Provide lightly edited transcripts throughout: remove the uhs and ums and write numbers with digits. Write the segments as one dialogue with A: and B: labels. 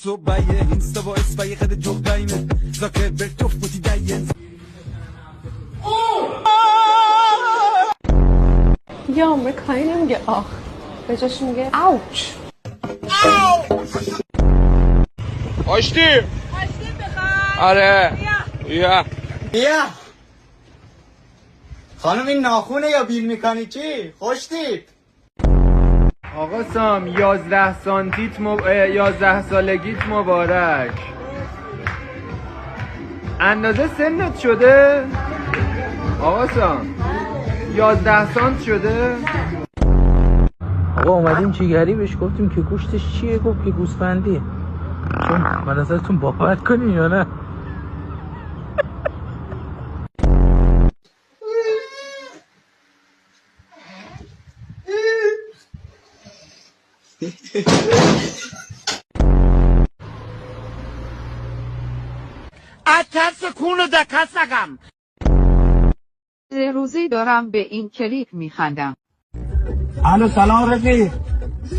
A: so hinsta var Sverige hade jobbaimen Zaker bertof på tidajen
B: یه آمریکایی نمیگه آخ به جاش میگه اوچ
C: آشتی آره
D: بیا خانم این ناخونه یا بیل میکنی چی؟ خوش تیپ
C: آقا سام 11 سانتیت 11 سالگیت مبارک اندازه سنت شده؟ آقا سام 11 سانت شده؟
E: آقا اومدیم چیگری بهش گفتیم که گوشتش چیه؟ گفت که گوسفندیه. چون من ازتون باور کنین یا نه؟
B: روزی دارم به این کلیپ میخندم
D: الو سلام رفیق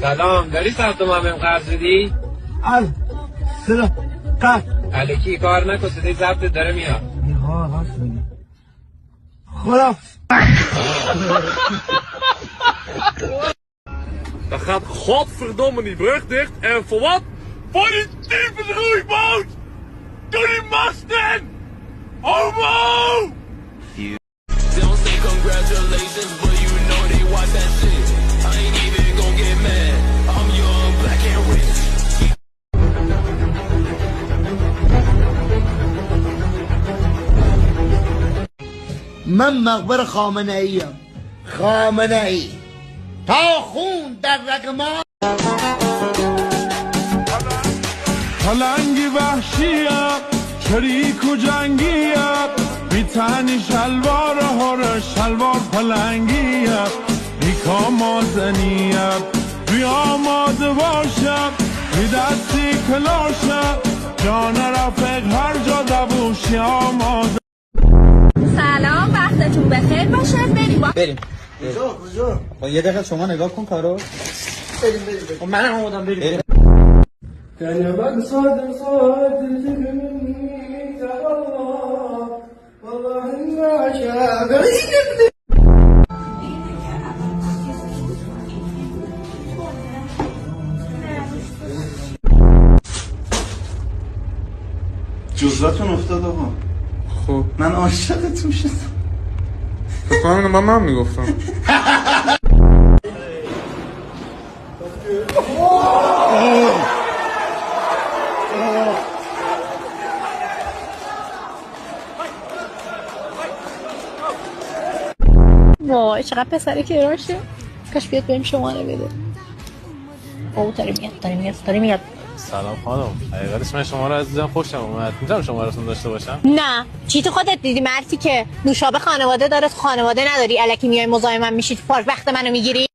C: سلام داری ثبت نامه قرض بدی؟
D: سلام قد
C: الکی کار نکن صدای ضبط داره میاد
D: راست میگی خدا
F: Dan gaat godverdomme die brug dicht. En voor wat? Voor die tyfus roeiboot! Doe die masten! Homo! They don't say congratulations, but you know they watch that shit. I ain't even gon' get mad. I'm young, black and rich.
D: من مقبر خامنه ایم خامنه ای تا خون در رگ ما
F: پلنگی وحشیم شریک و جنگیم میتنی شلوار هر شلوار پلنگیم بیکا مازنیم بی آماده باشم بی دستی کلاشم جان رفق هر جا دبوشی آماده
B: سلام وقتتون بخیر باشه بریم
D: کجا یه دقیقه شما نگاه کن کارو بریم منم اومدم بریم
A: جزوتون افتاد آقا
C: خب
A: من عاشقتون شدم
C: بکنم من میگفتم
B: وای چقدر پسری که راشه کاش بیاد بریم شماره بده او داره میاد
G: سلام خانم حقیقتش من شما رو عزیزم خوشم اومد میتونم شماره‌تون داشته باشم
B: نه چی تو خودت دیدی مرتی که نوشابه خانواده داره خانواده نداری الکی میای مزاحمم میشی تو پارک وقت منو میگیری